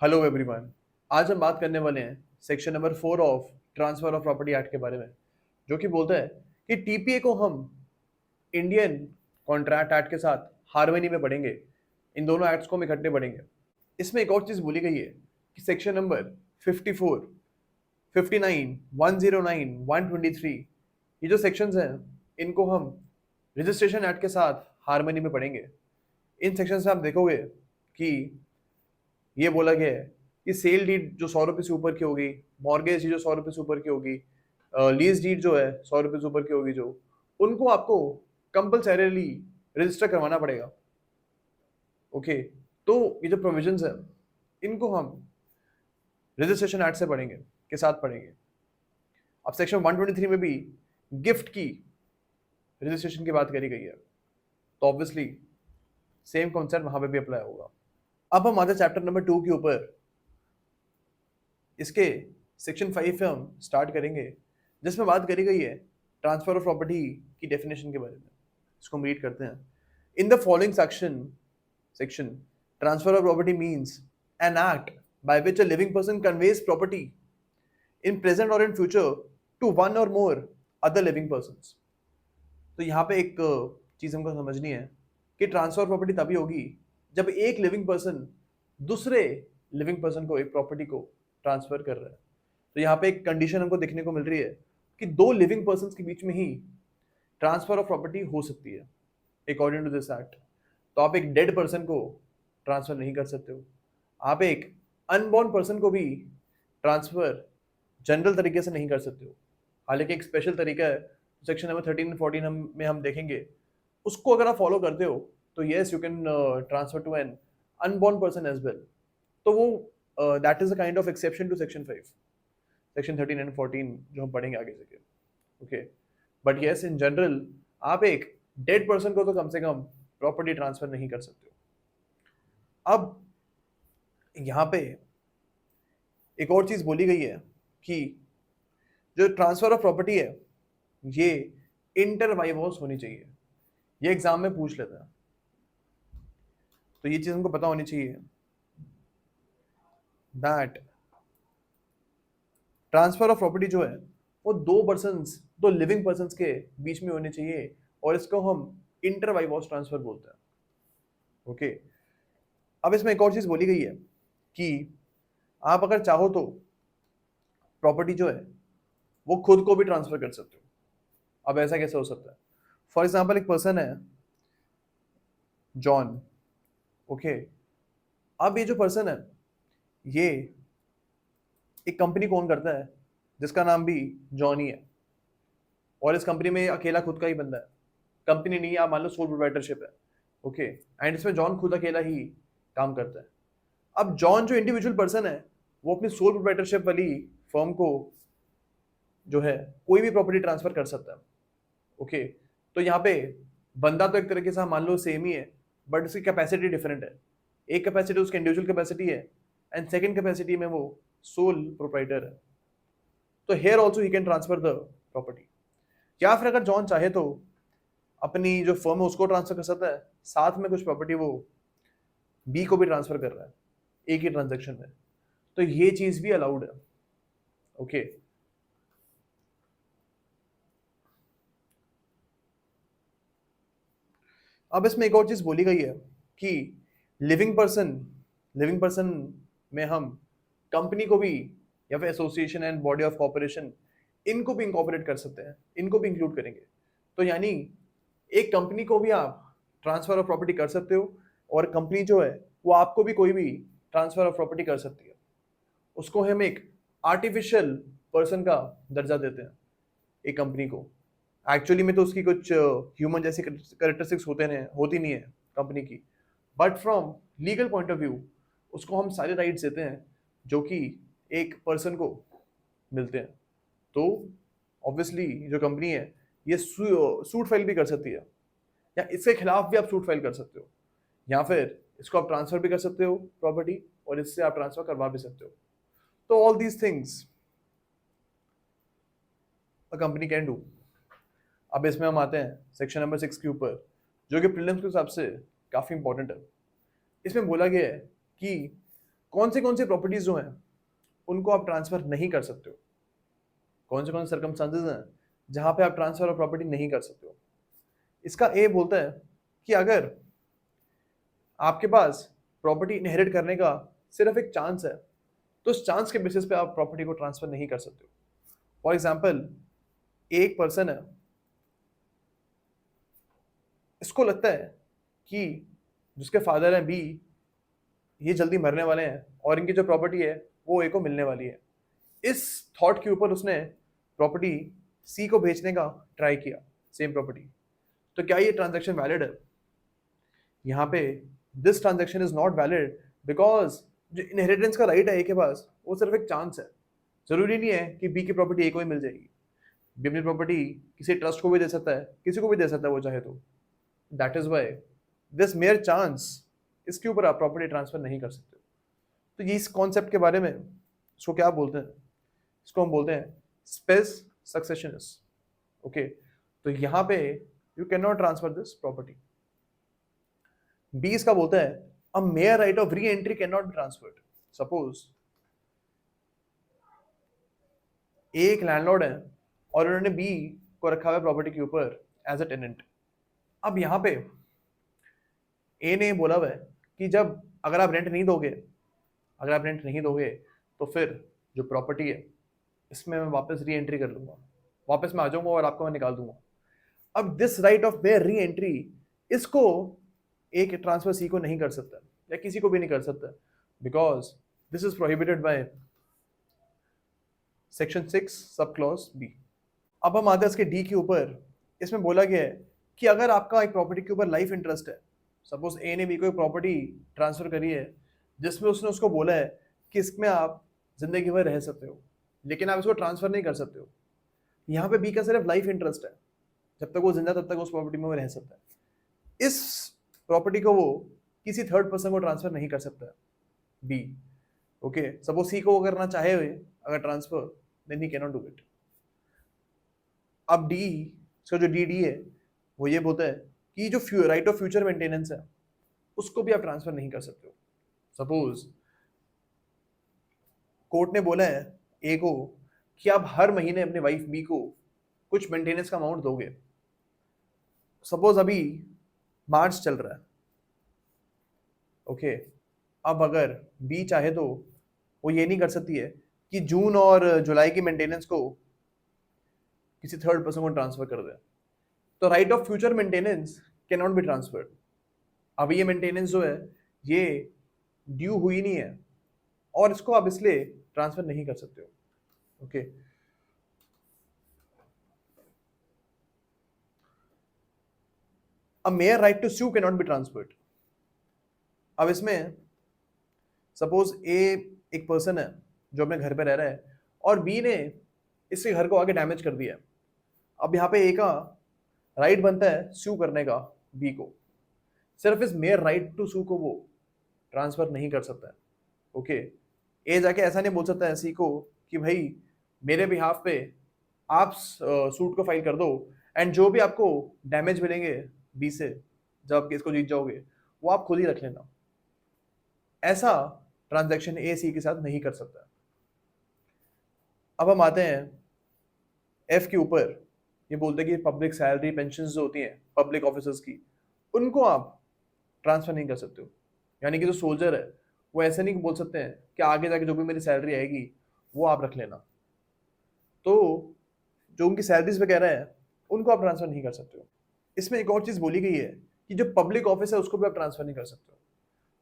Hello everyone. आज हम बात करने वाले हैं section number 4 of transfer of property act के बारे में, जो कि बोलता है कि टीपीए को हम इंडियन कॉन्ट्रैक्ट एक्ट के साथ हार्मनी में पढ़ेंगे। इन दोनों एक्ट्स को हम इकट्ठे पढ़ेंगे। इसमें एक और चीज बोली गई है कि सेक्शन नंबर 54, 59, 109, 123, ये जो सेक्शंस हैं इनको हम रजिस्ट्रेशन एक्ट के साथ हार्मनी में पढ़ेंगे। इन सेक्शन से आप देखोगे कि ये बोला गया है कि सेल डीड जो 100 रुपये से ऊपर की होगी, मॉर्गेज जो 100 रुपये से ऊपर की होगी, लीज डीड जो है 100 रुपये से ऊपर की होगी, जो उनको आपको कंपल्सरीली रजिस्टर करवाना पड़ेगा। ओके, तो ये जो प्रोविजंस है इनको हम रजिस्ट्रेशन एक्ट से पढ़ेंगे, के साथ पढ़ेंगे। अब सेक्शन 123 में भी गिफ्ट की रजिस्ट्रेशन की बात करी गई है, तो ऑब्वियसली सेम कॉन्सेप्ट वहां पे भी अप्लाई होगा। अब हम आते चैप्टर नंबर 2 के ऊपर। इसके सेक्शन 5 पे हम स्टार्ट करेंगे, जिसमें बात करी गई है ट्रांसफर ऑफ प्रॉपर्टी की डेफिनेशन के बारे में। इसको हम रीड करते हैं। In the following section transfer of property means an act by which a living person conveys property in present और इन फ्यूचर टू वन और मोर अदर लिविंग पर्सन्स। तो यहाँ पे एक चीज हमको समझनी है कि ट्रांसफर प्रॉपर्टी तभी होगी जब एक लिविंग पर्सन दूसरे लिविंग पर्सन को एक प्रॉपर्टी को ट्रांसफर कर रहा है। तो यहाँ पे एक कंडीशन हमको देखने को मिल रही है कि दो लिविंग पर्सन के बीच में ही ट्रांसफर ऑफ प्रॉपर्टी हो सकती है अकॉर्डिंग टू दिस एक्ट। तो आप एक डेड पर्सन को ट्रांसफर नहीं कर सकते हो, आप एक अनबॉर्न पर्सन को भी ट्रांसफर जनरल तरीके से नहीं कर सकते हो। हालांकि एक स्पेशल तरीका है, सेक्शन नंबर 13 एंड 14 में हम देखेंगे, उसको अगर आप फॉलो करते हो तो yes you can transfer to an unborn person as well. तो वो that is a kind of exception to section 5, section 13 and 14 जो हम पढ़ेंगे आगे से। Okay, but yes in general आप एक डेड पर्सन को तो कम से कम प्रॉपर्टी ट्रांसफर नहीं कर सकते हो। अब यहाँ पे एक और चीज बोली गई है कि जो ट्रांसफर ऑफ प्रॉपर्टी है ये इंटर वाइवोस होनी चाहिए। ये एग्जाम में पूछ लेता है, तो ये चीज हमको पता होनी चाहिए दैट ट्रांसफर ऑफ प्रॉपर्टी जो है वो दो लिविंग पर्सन्स के बीच में होने चाहिए, और इसको हम इंटर वाइवोस ट्रांसफर बोलते हैं। ओके, अब इसमें एक और चीज बोली गई है कि आप अगर चाहो तो प्रॉपर्टी जो है वो खुद को भी ट्रांसफर कर सकते हो। अब ऐसा कैसे हो सकता है? फॉर एग्जाम्पल एक पर्सन है जॉन। ओके, अब ये जो पर्सन है ये एक कंपनी को ओन करता है जिसका नाम भी जॉन ही है, और इस कंपनी में अकेला खुद का ही बंदा है, कंपनी नहीं है, आप मान लो सोल प्रोप्राइटरशिप है। ओके, एंड इसमें जॉन खुद अकेला ही काम करता है। अब जॉन जो इंडिविजुअल पर्सन है वो अपनी सोल प्रोप्राइटरशिप वाली फर्म को जो है कोई भी प्रॉपर्टी ट्रांसफर कर सकता है। ओके, तो यहाँ पे बंदा तो एक तरीके से मान लो सेम ही है, बट उसकी कैपेसिटी डिफरेंट है। एक कैपेसिटी उसकी इंडिविजुअल कैपेसिटी है, एंड सेकंड कैपेसिटी में वो सोल प्रोप्राइटर है। तो here also he can transfer the property. या फिर अगर जॉन चाहे तो अपनी जो फर्म है उसको ट्रांसफर कर सकता है, साथ में कुछ प्रॉपर्टी वो बी को भी ट्रांसफर कर रहा है एक ही ट्रांजेक्शन में, तो ये चीज भी अलाउड है। ओके, अब इसमें एक और चीज बोली गई है कि लिविंग पर्सन में हम कंपनी को भी या फिर association and body of corporation इनको भी इंकॉर्पोरेट कर सकते हैं, इनको भी इंक्लूड करेंगे। तो यानी एक कंपनी को भी आप ट्रांसफर ऑफ प्रॉपर्टी कर सकते हो, और कंपनी जो है वो आपको भी कोई भी ट्रांसफर ऑफ प्रॉपर्टी कर सकती है। उसको हम एक आर्टिफिशियल पर्सन का दर्जा देते हैं एक कंपनी को। एक्चुअली में तो उसकी कुछ ह्यूमन जैसी करेक्टरिस्टिक्स होती नहीं है कंपनी की, but from legal point of view उसको हम सारे राइट्स देते हैं जो कि एक पर्सन को मिलते हैं। तो ऑब्वियसली जो कंपनी है ये सूट फाइल भी कर सकती है, या इसके खिलाफ भी आप सूट फाइल कर सकते हो, या फिर इसको आप ट्रांसफर भी कर सकते हो प्रॉपर्टी, और इससे आप ट्रांसफर करवा भी सकते हो। तो all these things a company can do. अब इसमें हम आते हैं सेक्शन नंबर 6 के ऊपर, जो कि प्रीलिम्स के हिसाब से काफी इंपॉर्टेंट है। इसमें बोला गया है कि कौन सी प्रॉपर्टीज जो हैं उनको आप ट्रांसफर नहीं कर सकते हो, कौन से सर्कमस्टांसेस हैं जहां पे आप ट्रांसफर ऑफ प्रॉपर्टी नहीं कर सकते हो। इसका ए बोलता है कि अगर आपके पास प्रॉपर्टी इनहेरिट करने का सिर्फ एक चांस है तो उस चांस के बेसिस पे आप प्रॉपर्टी को ट्रांसफर नहीं कर सकते हो। फॉर एग्जाम्पल, एक पर्सन है, इसको लगता है कि जिसके फादर हैं बी, ये जल्दी मरने वाले हैं और इनकी जो प्रॉपर्टी है वो ए को मिलने वाली है। इस थॉट के ऊपर उसने प्रॉपर्टी सी को बेचने का ट्राई किया, सेम प्रॉपर्टी। तो क्या ये ट्रांजैक्शन वैलिड है? यहाँ पे this transaction is not valid because जो इनहेरिटेंस का राइट है ए के पास वो सिर्फ एक चांस है। जरूरी नहीं है कि बी की प्रॉपर्टी ए को ही मिल जाएगी। बी अपनी प्रॉपर्टी किसी ट्रस्ट को भी दे सकता है, किसी को भी दे सकता है वो चाहे तो। That is why this mayor chance, इसके ऊपर आप प्रॉपर्टी ट्रांसफर नहीं कर सकते। तो ये इस कॉन्सेप्ट के बारे में इसको क्या बोलते हैं? इसको हम बोलते हैं स्पेस सक्सेशनिस्ट। ओके, तो यहाँ पे you can not transfer this property. B इसका बोलता है a mere right of re-entry can not be transferred. Suppose एक लैंडलॉर्ड है और उन्होंने बी को रखा हुआ प्रॉपर्टी के ऊपर एज अ टेनेंट। अब यहाँ पे ए ने बोला हुआ है कि जब अगर आप रेंट नहीं दोगे, अगर आप रेंट नहीं दोगे तो फिर जो प्रॉपर्टी है इसमें मैं वापस री एंट्री कर लूंगा, वापस मैं आ जाऊंगा और आपको मैं निकाल दूंगा। अब this right of mayor re entry, इसको एक ट्रांसफर सी को नहीं कर सकता या किसी को भी नहीं कर सकता because this is prohibited by section 6 sub clause B. अब हम आते हैं इसके डी के ऊपर। इसमें बोला गया है कि अगर आपका एक प्रॉपर्टी के ऊपर लाइफ इंटरेस्ट है, सपोज ए ने बी को एक प्रॉपर्टी ट्रांसफर करी है जिसमें उसने उसको बोला है कि इसमें आप जिंदगी भर रह सकते हो, लेकिन आप इसको ट्रांसफर नहीं कर सकते हो। यहाँ पे बी का सिर्फ लाइफ इंटरेस्ट है, जब तक वो जिंदा तब तक उस प्रॉपर्टी में वो रह सकता है। इस प्रॉपर्टी को वो किसी थर्ड पर्सन को ट्रांसफर नहीं कर सकता बी। ओके, सपोज सी को करना चाहे अगर transfer, then he cannot do it इट। अब डी, इसका जो डी है वो ये बोलता है कि जो राइट ऑफ फ्यूचर मेंटेनेंस है उसको भी आप ट्रांसफर नहीं कर सकते हो। सपोज कोर्ट ने बोला है ए को कि आप हर महीने अपने वाइफ बी को कुछ मेंटेनेंस का अमाउंट दोगे। सपोज अभी मार्च चल रहा है, ओके, अब अगर बी चाहे तो वो ये नहीं कर सकती है कि जून और जुलाई की मेंटेनेंस को किसी थर्ड पर्सन को ट्रांसफर कर दे। तो right of future maintenance can not be transferred. अब ये मेंटेनेंस जो है ये ड्यू हुई नहीं है और इसको आप इसलिए ट्रांसफर नहीं कर सकते हो। Okay, a mere right to sue can not be transferred. अब इसमें सपोज ए एक पर्सन है जो अपने घर पे रह रहा है और बी ने इसके घर को आगे डैमेज कर दिया है। अब यहाँ पे ए का राइट बनता है sue करने का बी को, सिर्फ इस मेयर राइट टू sue को वो ट्रांसफर नहीं कर सकता है। ओके, ए जाके ऐसा नहीं बोल सकता है सी को कि भाई मेरे बिहाफ पे आप सूट को फाइल कर दो एंड जो भी आपको डैमेज मिलेंगे बी से जब आप केस को जीत जाओगे वो आप खुद ही रख लेना। ऐसा ट्रांजैक्शन ए सी के साथ नहीं कर सकता। अब हम आते हैं एफ के ऊपर। ये बोलते हैं कि पब्लिक सैलरी पेंशन जो होती हैं पब्लिक ऑफिसर्स की, उनको आप ट्रांसफर नहीं कर सकते हो। यानी कि जो सोल्जर है वो ऐसे नहीं बोल सकते हैं कि आगे जाके जो भी मेरी सैलरी आएगी वो आप रख लेना। तो जो उनकी सैलरीज वगैरह है उनको आप ट्रांसफर नहीं कर सकते हो। इसमें एक और चीज़ बोली गई है कि जो पब्लिक ऑफिस है उसको भी आप ट्रांसफर नहीं कर सकते हो।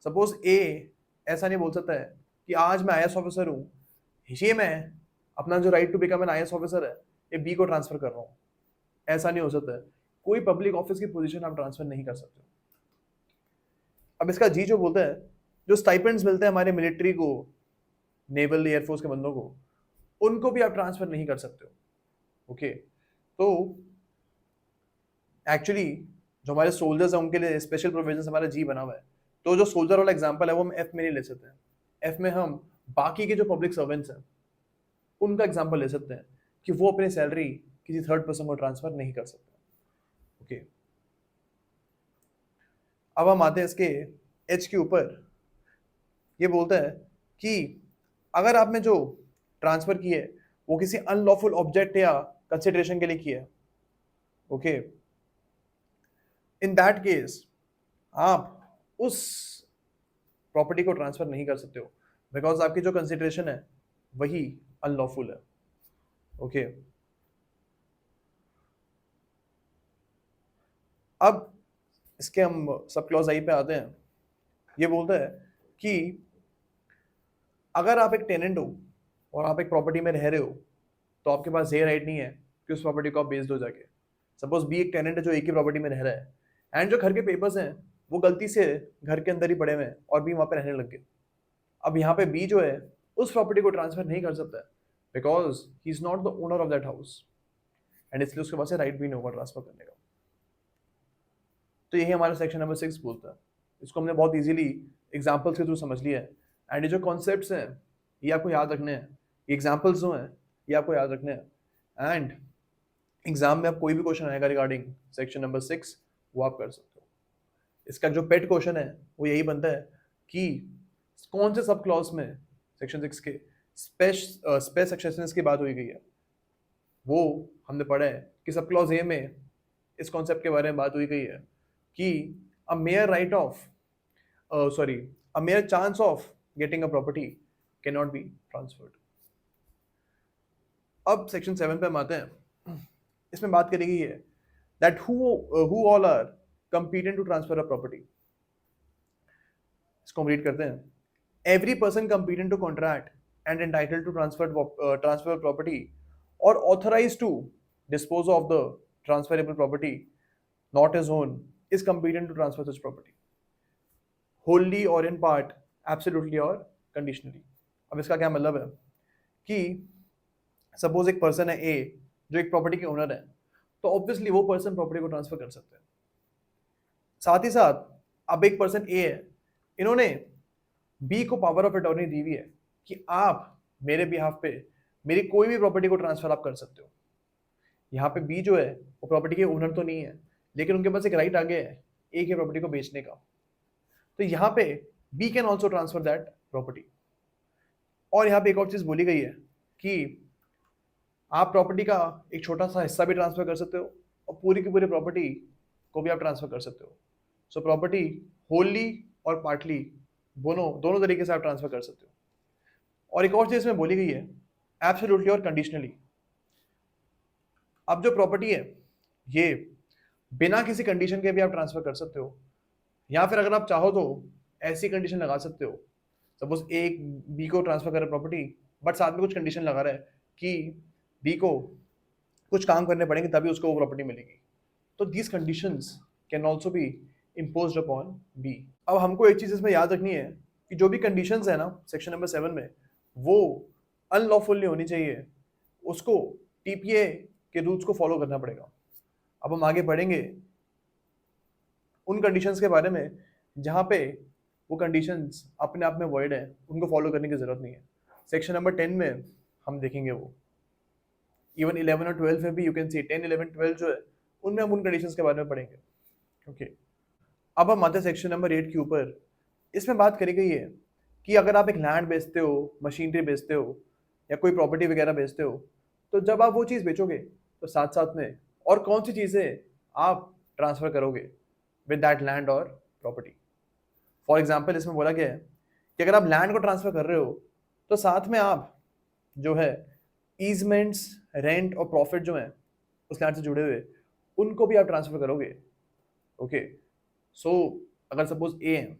सपोज ए ऐसा नहीं बोल सकता है कि आज मैं आईएएस ऑफिसर हूँ, ये मैं अपना जो right to become an IAS officer है ये बी को ट्रांसफर कर रहा हूँ। ऐसा नहीं हो सकता है। कोई पब्लिक ऑफिस की पोजीशन आप ट्रांसफर नहीं कर सकते। अब इसका जी जो बोलता है जो स्टाइपेंड्स मिलते हैं हमारे मिलिट्री को, नेवल एयरफोर्स के बंदों को, उनको भी आप ट्रांसफर नहीं कर सकते हो। ओके, तो एक्चुअली जो हमारे सोल्जर्स हैं उनके लिए स्पेशल प्रोविजन हमारा जी बना हुआ है। तो जो सोल्जर वाला एग्जांपल है वो हम एफ में नहीं ले सकते हैं। एफ में हम बाकी के जो पब्लिक सर्वेंट्स हैं उनका एग्जांपल ले सकते हैं कि वो अपनी सैलरी किसी थर्ड पर्सन को ट्रांसफर नहीं कर सकते। ओके, अब हम आते हैं इसके एच के ऊपर। ये बोलता है कि अगर आपने जो ट्रांसफर की है वो किसी अनलॉफुल ऑब्जेक्ट या कंसिडरेशन के लिए की है, ओके, इन दैट केस आप उस प्रॉपर्टी को ट्रांसफर नहीं कर सकते हो, बिकॉज आपकी जो कंसिडरेशन है वही अनलॉफुल है, ओके। अब इसके हम सब क्लॉज आई पे आते हैं। ये बोलता है कि अगर आप एक टेनेंट हो और आप एक प्रॉपर्टी में रह रहे हो तो आपके पास ये राइट नहीं है कि उस प्रॉपर्टी को आप बेच दो जाके। सपोज बी एक टेनेंट है जो एक ही प्रॉपर्टी में रह रहा है एंड जो घर के पेपर्स हैं वो गलती से घर के अंदर ही पड़े हुए हैं और बी वहां पे रहने लग गए। अब यहाँ पे बी जो है उस प्रॉपर्टी को ट्रांसफर नहीं कर सकता है because he is not the owner of that house and इसलिए उसके पास राइट भी नहीं होगा ट्रांसफर करने का। तो यही हमारा सेक्शन नंबर 6 बोलता है। इसको हमने बहुत इजीली एग्जांपल्स के थ्रू समझ लिया है एंड ये जो कॉन्सेप्ट्स हैं ये आपको याद रखने हैं, ये एग्जांपल्स जो हैं ये आपको याद रखने हैं एंड एग्जाम में आप कोई भी क्वेश्चन आएगा रिगार्डिंग सेक्शन नंबर 6 वो आप कर सकते हो। इसका जो पेट क्वेश्चन है वो यही बनता है कि कौन से सब क्लॉज में सेक्शन 6 के स्पेस एक्सेशंस की बात हुई गई है। वो हमने पढ़ा है कि सब क्लॉज ए में इस कॉन्सेप्ट के बारे में बात हुई गई है कि a mere right of a mere chance of getting a property cannot be transferred। अब सेक्शन 7 पे हम आते हैं। इसमें बात करी गई है that who all are competent to transfer a property। इसको हम रीड करते हैं। Every person competent to contract and entitled to transfer property or authorized to dispose of the transferable property not his own is competent to transfer such property wholly or in part, absolutely or conditionally। अब इसका क्या मतलब है कि suppose एक person है ए जो एक प्रॉपर्टी के ओनर है तो ऑब्वियसली वो पर्सन प्रॉपर्टी को ट्रांसफर कर सकते हैं। साथ ही साथ अब एक पर्सन ए है, इन्होंने बी को पावर ऑफ अटॉर्नी दी हुई है कि आप मेरे बिहाफ पे मेरी कोई भी प्रॉपर्टी को ट्रांसफर आप कर सकते हो। यहाँ पे बी जो है वो प्रॉपर्टी के ओनर तो नहीं है लेकिन उनके पास एक राइट आ गया है ए की प्रॉपर्टी को बेचने का, तो यहाँ पे B can also transfer that property. और यहाँ पे एक और चीज बोली गई है कि आप प्रॉपर्टी का एक छोटा सा हिस्सा भी ट्रांसफर कर सकते हो और पूरी की पूरी प्रॉपर्टी को भी आप ट्रांसफर कर सकते हो। सो प्रॉपर्टी होली और पार्टली दोनों तरीके से आप ट्रांसफर कर सकते हो। और एक और चीज इसमें बोली गई है एब्सोल्युटली और कंडीशनली। अब जो प्रॉपर्टी है ये बिना किसी कंडीशन के भी आप ट्रांसफर कर सकते हो, या फिर अगर आप चाहो तो ऐसी कंडीशन लगा सकते हो। सपोज ए बी को ट्रांसफर कर रहा है प्रॉपर्टी बट साथ में कुछ कंडीशन लगा रहा है कि बी को कुछ काम करने पड़ेंगे तभी उसको वो प्रॉपर्टी मिलेगी। तो these conditions can also be imposed upon B. अब हमको एक चीज इसमें याद रखनी है कि जो भी कंडीशंस है ना सेक्शन नंबर 7 में वो अनलॉफुल नहीं होनी चाहिए, उसको टीपीए के रूल्स को फॉलो करना पड़ेगा। अब हम आगे बढ़ेंगे उन कंडीशंस के बारे में जहाँ पे वो कंडीशंस अपने आप में वॉइड है, उनको फॉलो करने की जरूरत नहीं है। सेक्शन नंबर 10 में हम देखेंगे वो। इवन 11 और 12 में भी यू कैन सी 10, 11, 12 जो है उनमें हम उन कंडीशंस के बारे में पढ़ेंगे, ओके। अब हम आते हैं सेक्शन नंबर 8 के ऊपर। इसमें बात करी गई है कि अगर आप एक लैंड बेचते हो, मशीनरी बेचते हो या कोई प्रॉपर्टी वगैरह बेचते हो तो जब आप वो चीज़ बेचोगे तो साथ साथ में और कौन सी चीज़ें आप ट्रांसफर करोगे विद दैट लैंड और प्रॉपर्टी। फॉर एग्जाम्पल इसमें बोला गया है कि अगर आप लैंड को ट्रांसफर कर रहे हो तो साथ में आप जो है ईजमेंट्स, रेंट और प्रॉफिट जो है उस लैंड से जुड़े हुए उनको भी आप ट्रांसफर करोगे, ओके। सो अगर सपोज ए है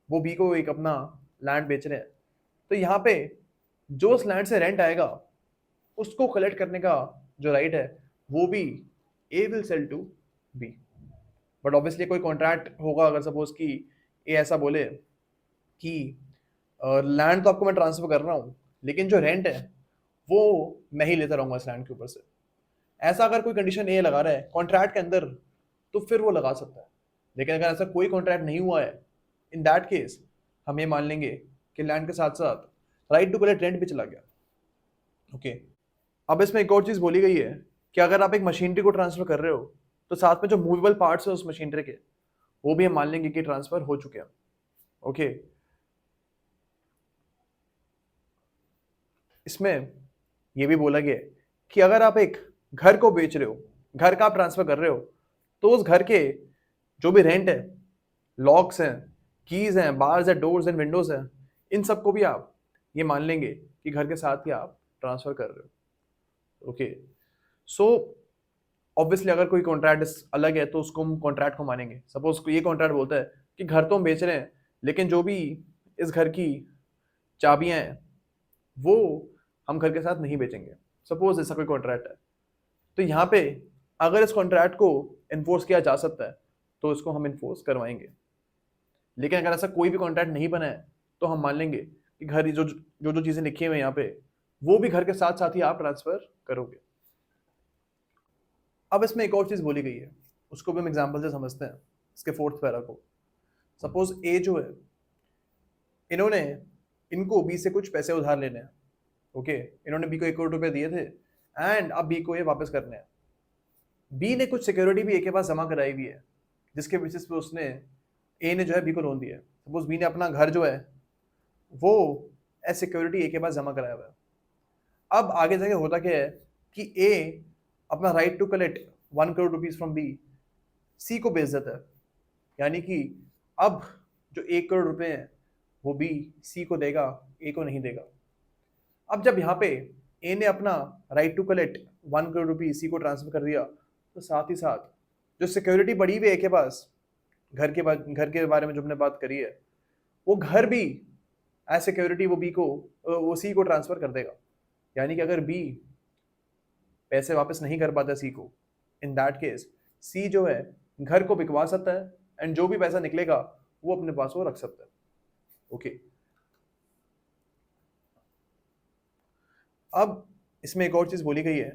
वो बी को एक अपना लैंड बेच रहे हैं तो यहाँ पे जो उस लैंड से रेंट आएगा उसको कलेक्ट करने का जो राइट है वो भी A will sell to B. But obviously कोई कॉन्ट्रैक्ट होगा अगर सपोज कि ए ऐसा बोले कि लैंड तो आपको मैं ट्रांसफर कर रहा हूँ लेकिन जो रेंट है वो मैं ही लेता रहूंगा इस लैंड के ऊपर से, ऐसा अगर कोई कंडीशन ए लगा रहा है कॉन्ट्रैक्ट के अंदर तो फिर वो लगा सकता है। लेकिन अगर ऐसा कोई कॉन्ट्रैक्ट नहीं हुआ है इन दैट केस हम ये मान लेंगे कि लैंड के साथ साथ राइट टू कलेक्ट रेंट भी चला गया, ओके। अब इसमें एक और चीज़ बोली गई है कि अगर आप एक मशीनरी को ट्रांसफर कर रहे हो तो साथ में जो मूवेबल पार्ट्स है उस मशीनरी के वो भी हम मान लेंगे कि ट्रांसफर हो चुके हैं, ओके। इसमें ये भी बोला गया है कि अगर आप एक घर को बेच रहे हो, घर का आप ट्रांसफर कर रहे हो, तो उस घर के जो भी रेंट है, लॉक्स हैं, कीज हैं, बार्स हैं, डोर्स एंड विंडोज हैं, इन सबको भी आप ये मान लेंगे कि घर के साथ ही आप ट्रांसफर कर रहे हो। ओके, सो ऑब्वियसली अगर कोई कॉन्ट्रैक्ट अलग है तो उसको हम कॉन्ट्रैक्ट को मानेंगे। सपोज ये कॉन्ट्रैक्ट बोलता है कि घर तो हम बेच रहे हैं, लेकिन जो भी इस घर की चाबियां हैं वो हम घर के साथ नहीं बेचेंगे। सपोज ऐसा कोई कॉन्ट्रैक्ट है, तो यहाँ पे अगर इस कॉन्ट्रैक्ट को इन्फोर्स किया जा सकता है तो इसको हम इन्फोर्स करवाएंगे। लेकिन अगर ऐसा कोई भी कॉन्ट्रैक्ट नहीं बना है तो हम मान लेंगे कि घर जो जो जो चीज़ें लिखी हुई हैं यहाँ पे, वो भी घर के साथ साथ ही आप ट्रांसफर करोगे। अब इसमें एक और चीज़ बोली गई है, उसको भी हम एग्जाम्पल से समझते हैं, इसके फोर्थ पैरा को। सपोज ए जो है, इन्होंने इनको बी से कुछ पैसे उधार लेने हैं। ओके, इन्होंने बी को 1 करोड़ रुपए दिए थे एंड अब बी को ये वापस करने हैं। बी ने कुछ सिक्योरिटी भी ए के पास जमा कराई हुई है, जिसके बेसिस पे उसने ए ने जो है बी को लोन दिया है। सपोज बी ने अपना घर जो है वो एज सिक्योरिटी ए के पास जमा कराया हुआ है। अब आगे जाके होता क्या है कि ए अपना right to collect 1 crore rupees from B C को बेच देता है। यानी कि अब जो 1 करोड़ रुपए हैं वो बी सी को देगा, ए को नहीं देगा। अब जब यहाँ पे ए ने अपना right to collect 1 crore rupees C को ट्रांसफर कर दिया, तो साथ ही साथ जो सिक्योरिटी पड़ी हुई है ए के पास, घर के बारे में जो हमने बात करी है, वो घर भी एज सिक्योरिटी वो सी को ट्रांसफर कर देगा। यानी कि अगर बी पैसे वापस नहीं कर पाता सी को, इन दैट केस सी जो है घर को बिकवा सकता है एंड जो भी पैसा निकलेगा वो अपने पास वो रख सकता है। ओके, अब इसमें एक और चीज बोली गई है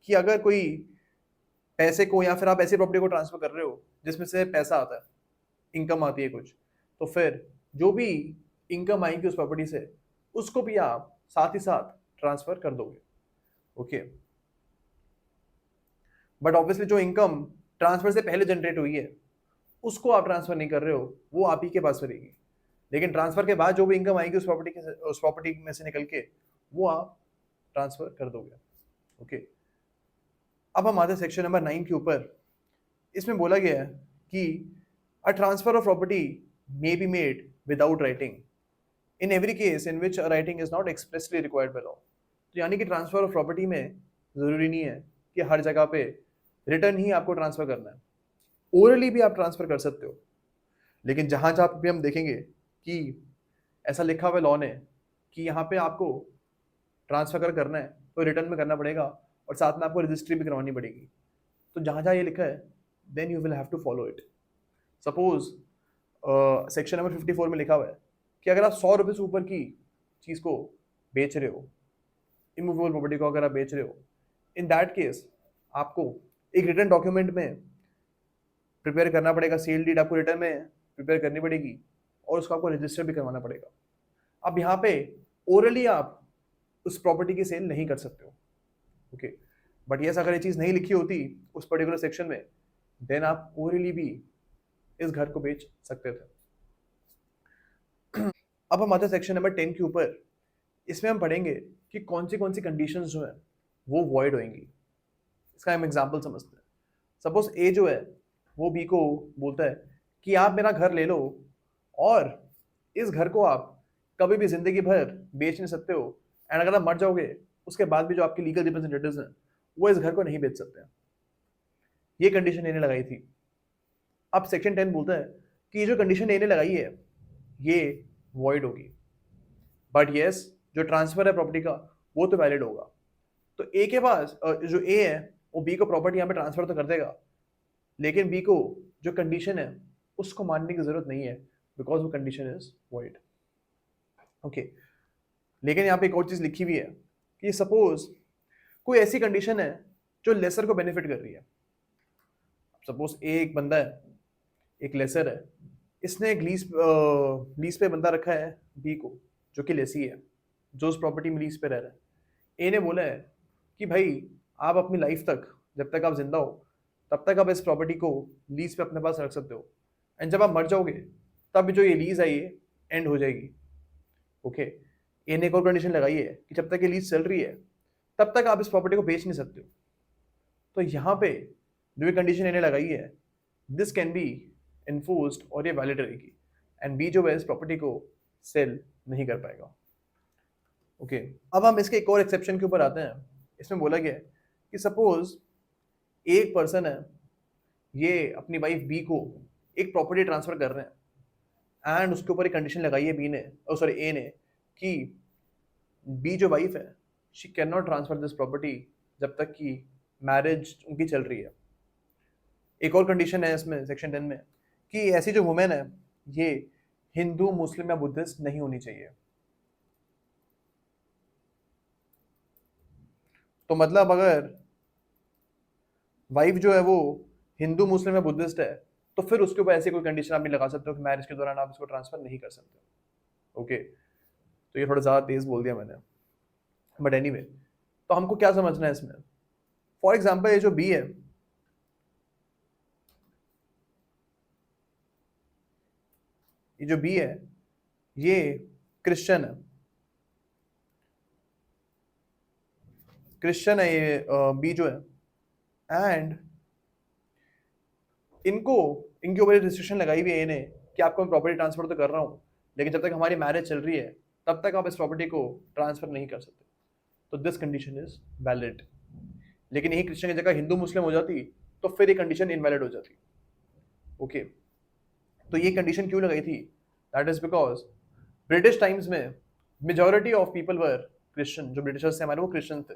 कि अगर कोई पैसे को या फिर आप ऐसी प्रॉपर्टी को ट्रांसफर कर रहे हो जिसमें से पैसा आता है, इनकम आती है कुछ, तो फिर जो भी इनकम आएगी उस प्रॉपर्टी से, उसको भी आप साथ ही साथ ट्रांसफर कर दोगे। ओके, बट ऑब्वियसली जो इनकम ट्रांसफर से पहले जनरेट हुई है उसको आप ट्रांसफर नहीं कर रहे हो, वो आप ही के पास रहेगी। लेकिन ट्रांसफर के बाद जो भी इनकम आएगी उस प्रॉपर्टी में से निकल के, वो आप ट्रांसफर कर दोगे। ओके, अब हम आते हैं सेक्शन नंबर 9 के ऊपर। इसमें बोला गया है कि a transfer of property may be made without writing in every case in which writing is not expressly required by law. तो यानी कि ट्रांसफर ऑफ प्रॉपर्टी में जरूरी नहीं है कि हर जगह पे रिटर्न ही आपको ट्रांसफर करना है, ओरली भी आप ट्रांसफर कर सकते हो। लेकिन जहां जहां पे हम देखेंगे कि ऐसा लिखा हुआ लॉ ने कि यहाँ पे आपको ट्रांसफर अगर करना है तो रिटर्न में करना पड़ेगा और साथ में आपको रजिस्ट्री भी करवानी पड़ेगी, तो जहाँ जहाँ ये लिखा है then you will have to follow it. Suppose section number 54 में लिखा हुआ है कि अगर आप 100 रुपये से ऊपर की चीज़ को बेच रहे हो, इमूवेबल प्रॉपर्टी को अगर आप बेच रहे हो, इन दैट केस आपको एक रिटर्न डॉक्यूमेंट में प्रिपेयर करना पड़ेगा, सेल डीड आपको रिटर्न में प्रिपेयर करनी पड़ेगी और उसको आपको रजिस्टर भी करवाना पड़ेगा। अब यहाँ पे ओरली आप उस प्रॉपर्टी की सेल नहीं कर सकते हो। ओके, बट यस अगर ये चीज़ नहीं लिखी होती उस पर्टिकुलर सेक्शन में, देन आप ओरली भी इस घर को बेच सकते थे। अब हम आते हैं सेक्शन नंबर 10 के ऊपर। इसमें हम पढ़ेंगे कि कौन सी कंडीशंस जो है वो वॉइड होंगी। इसका हम एग्जांपल समझते हैं। सपोज ए जो है वो बी को बोलता है कि आप मेरा घर ले लो और इस घर को आप कभी भी जिंदगी भर बेच नहीं सकते हो एंड अगर आप मर जाओगे उसके बाद भी जो आपके लीगल रिप्रेजेंटेटिव्स हैं वो इस घर को नहीं बेच सकते हैं। ये कंडीशन इन्हें लगाई थी। अब सेक्शन 10 बोलता है कि ये जो कंडीशन इन्हें लगाई है ये वॉइड होगी, बट यस जो ट्रांसफर है प्रॉपर्टी का वो तो वैलिड होगा। तो ए के पास जो ए है वो बी को प्रॉपर्टी यहाँ पे ट्रांसफर तो कर देगा, लेकिन बी को जो कंडीशन है उसको मानने की जरूरत नहीं है बिकॉज वो कंडीशन इज वॉइड। ओके, लेकिन यहाँ पे एक और चीज लिखी हुई है कि सपोज कोई ऐसी कंडीशन है जो लेसर को बेनिफिट कर रही है। सपोज एक बंदा है, एक लेसर है, इसने एक लीज पे बंदा रखा है बी को जो कि लेसी है, जो उस प्रॉपर्टी में लीज पे रह रहा है। ए ने बोला है कि भाई आप अपनी लाइफ तक, जब तक आप जिंदा हो तब तक आप इस प्रॉपर्टी को लीज पे अपने पास रख सकते हो एंड जब आप मर जाओगे तब जो ये लीज है ये एंड हो जाएगी। ओके, ए ने एक और कंडीशन लगाई है कि जब तक ये लीज चल रही है तब तक आप इस प्रॉपर्टी को बेच नहीं सकते हो। तो यहाँ पे जो ये कंडीशन इन्हें लगाई है, दिस कैन बी इन्फोर्स्ड और ये वैलिड रहेगी, एंड बी जो है इस प्रॉपर्टी को सेल नहीं कर पाएगा। ओके, अब हम इसके एक और एक्सेप्शन के ऊपर आते हैं। इसमें बोला गया है कि सपोज एक पर्सन है, ये अपनी वाइफ बी को एक प्रॉपर्टी ट्रांसफर कर रहे हैं एंड उसके ऊपर एक कंडीशन लगाई है बी ने, सॉरी ए ने, कि बी जो वाइफ है she can not transfer this property जब तक कि मैरिज उनकी चल रही है। एक और कंडीशन है इसमें सेक्शन 10 में कि ऐसी जो वुमेन है ये हिंदू, मुस्लिम या बुद्धिस्ट नहीं होनी चाहिए। तो मतलब अगर वाइफ जो है वो हिंदू, मुस्लिम या बुद्धिस्ट है तो फिर उसके ऊपर ऐसी कोई कंडीशन आप नहीं लगा सकते हो कि मैरिज के दौरान आप इसको ट्रांसफर नहीं कर सकते। ओके, तो ये थोड़ा ज़्यादा तेज बोल दिया मैंने, बट एनीवे तो हमको क्या समझना है इसमें। फॉर एग्जाम्पल ये जो बी है, ये जो बी है ये क्रिश्चियन है, क्रिश्चियन है ये बी जो है, एंड इनको इनके ऊपर रिस्ट्रिक्शन लगाई हुई है इन्हें कि आपको मैं प्रॉपर्टी ट्रांसफर तो कर रहा हूँ लेकिन जब तक हमारी मैरिज चल रही है तब तक आप इस प्रॉपर्टी को ट्रांसफर नहीं कर सकते। तो दिस कंडीशन इज वैलिड। लेकिन यही क्रिश्चियन की जगह हिंदू मुस्लिम हो जाती तो फिर ये कंडीशन इनवैलिड हो जाती। ओके, तो ये कंडीशन क्यों लगाई थी? That is because British times में majority of people were Christian, जो ब्रिटिशर्स थे हमारे वो क्रिश्चियन थे,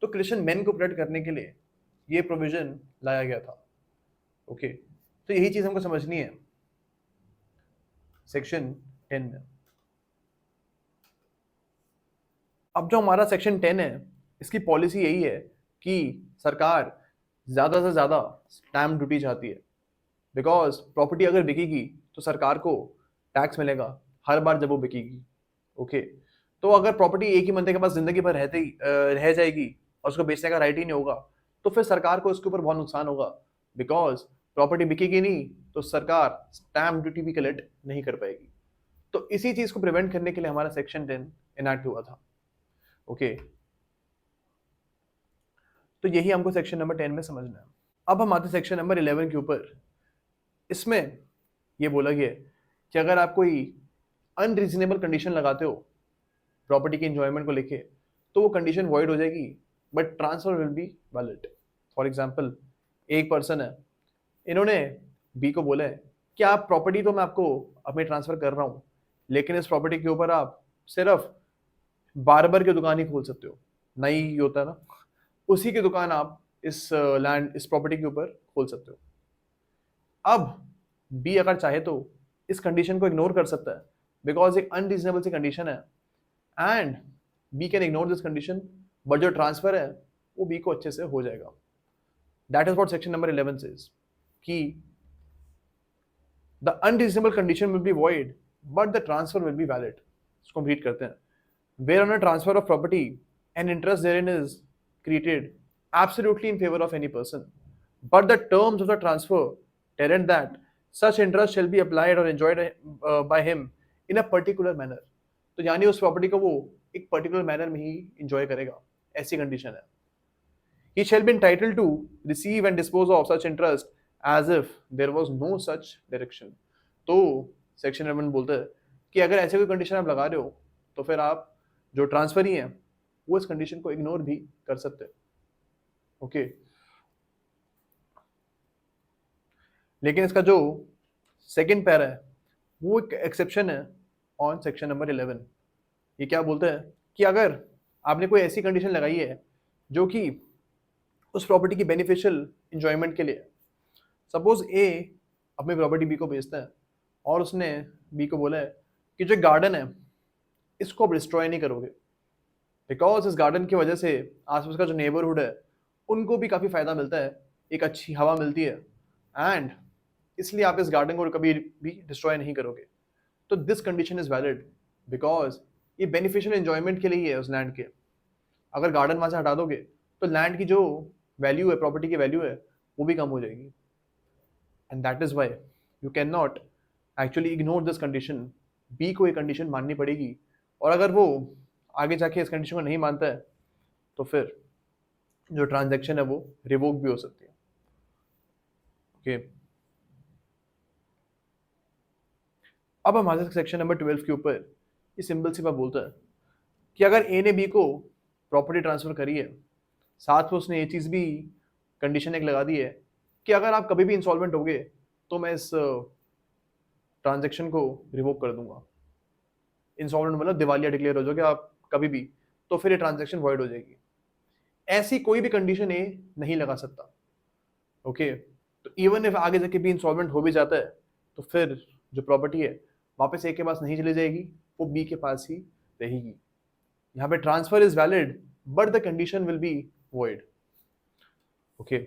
तो क्रिश्चियन मेन को प्रोटेक्ट करने के लिए ये प्रोविजन लाया गया था। ओके, तो यही चीज हमको समझनी है सेक्शन 10 में। अब जो हमारा सेक्शन 10 है इसकी पॉलिसी यही है कि सरकार ज़्यादा से ज़्यादा स्टैम्प ड्यूटी चाहती है, बिकॉज प्रॉपर्टी अगर बिकेगी तो सरकार को टैक्स मिलेगा हर बार जब वो बिकेगी। ओके, तो अगर प्रॉपर्टी एक ही बंदे के पास जिंदगी भर रह जाएगी और उसको बेचने का राइट ही नहीं होगा तो फिर सरकार को इसके ऊपर बहुत नुकसान होगा, बिकॉज प्रॉपर्टी बिकेगी नहीं तो सरकार स्टैम्प ड्यूटी भी कलेक्ट नहीं कर पाएगी। तो इसी चीज को प्रिवेंट करने के लिए हमारा सेक्शन 10 इनैक्ट हुआ था। ओके, तो यही हमको सेक्शन नंबर 10 में समझना है। अब हम आते सेक्शन नंबर 11 के ऊपर। इसमें ये बोला गया है कि अगर आप कोई अनरीजनेबल कंडीशन लगाते हो प्रॉपर्टी के एंजॉयमेंट को लेके तो वो कंडीशन वॉइड हो जाएगी but transfer will be valid. For example एक पर्सन है, इन्होंने बी को बोला है कि आप प्रॉपर्टी तो मैं आपको अपने ट्रांसफर कर रहा हूँ लेकिन इस प्रॉपर्टी के ऊपर आप सिर्फ बार्बर की दुकान ही खोल सकते हो, नहीं होता है ना, उसी की दुकान आप इस लैंड इस प्रॉपर्टी के ऊपर खोल सकते हो। अब बी अगर चाहे तो इस कंडीशन को इग्नोर कर सकता है बिकॉज एक अनरीजनेबल सी कंडीशन है and B can ignore this condition, but जो ट्रांसफर है वो बी को अच्छे से हो जाएगा। That is what section number 11 says कि the unreasonable condition will be void but the transfer will be valid. इसको हम रीड करते हैं। Where on a transfer of property, an interest therein is created absolutely in favor of any person, but the terms of the transfer terent that such interest shall be applied or enjoyed by him in a particular manner। तो यानी उस property को वो एक particular manner में ही enjoy करेगा, ऐसी condition है। He shall be entitled to receive and dispose of such interest as if there was no such direction। तो सेक्शन 11 बोलता है कि अगर ऐसे कोई कंडीशन आप लगा रहे हो तो फिर आप जो ट्रांसफर ही है वो इस कंडीशन को इग्नोर भी कर सकते हैं। ओके, लेकिन इसका जो सेकंड पैरा है वो एक एक्सेप्शन है ऑन सेक्शन नंबर 11। ये क्या बोलता है कि अगर आपने कोई ऐसी कंडीशन लगाई है जो कि उस प्रॉपर्टी की बेनिफिशियल इंजॉयमेंट के लिए, सपोज ए अपनी प्रॉपर्टी बी को बेचता है और उसने बी को बोला है कि जो गार्डन है इसको आप डिस्ट्रॉय नहीं करोगे बिकॉज इस गार्डन की वजह से आसपास का जो नेबरहुड है उनको भी काफ़ी फायदा मिलता है, एक अच्छी हवा मिलती है एंड इसलिए आप इस गार्डन को कभी भी डिस्ट्रॉय नहीं करोगे। तो this condition is valid because ये बेनिफिशियल एंजॉयमेंट के लिए ही है उस लैंड के। अगर गार्डन वहां से हटा दोगे तो लैंड की जो वैल्यू है, प्रॉपर्टी की वैल्यू है, वो भी कम हो जाएगी and that is why you can not actually ignore this condition. B को ये कंडीशन माननी पड़ेगी और अगर वो आगे जाके इस कंडीशन को नहीं मानता है तो फिर जो ट्रांजैक्शन है वो रिवोक भी हो सकती है। ओके, अब हम आते हैं सेक्शन नंबर 12 के ऊपर। ये सिंपल सी बात बोलता है कि अगर ए ने बी को प्रॉपर्टी ट्रांसफर करी है, साथ में उसने ये चीज़ भी कंडीशन एक लगा दी है कि अगर आप कभी भी इंसॉल्वेंट होगे तो मैं इस ट्रांजैक्शन को रिवोक कर दूंगा। इंसॉल्वेंट मतलब दिवालिया डिक्लेयर हो जाओगे आप कभी भी, तो फिर ये ट्रांजैक्शन वॉइड हो जाएगी। ऐसी कोई भी कंडीशन ए नहीं लगा सकता। ओके, तो इवन इफ आगे जाके भी इंसॉल्वेंट हो भी जाता है तो फिर जो प्रॉपर्टी है वापस ए के पास नहीं चली जाएगी, वो बी के पास ही रहेगी। यहाँ पे transfer is valid but the condition will be void. Okay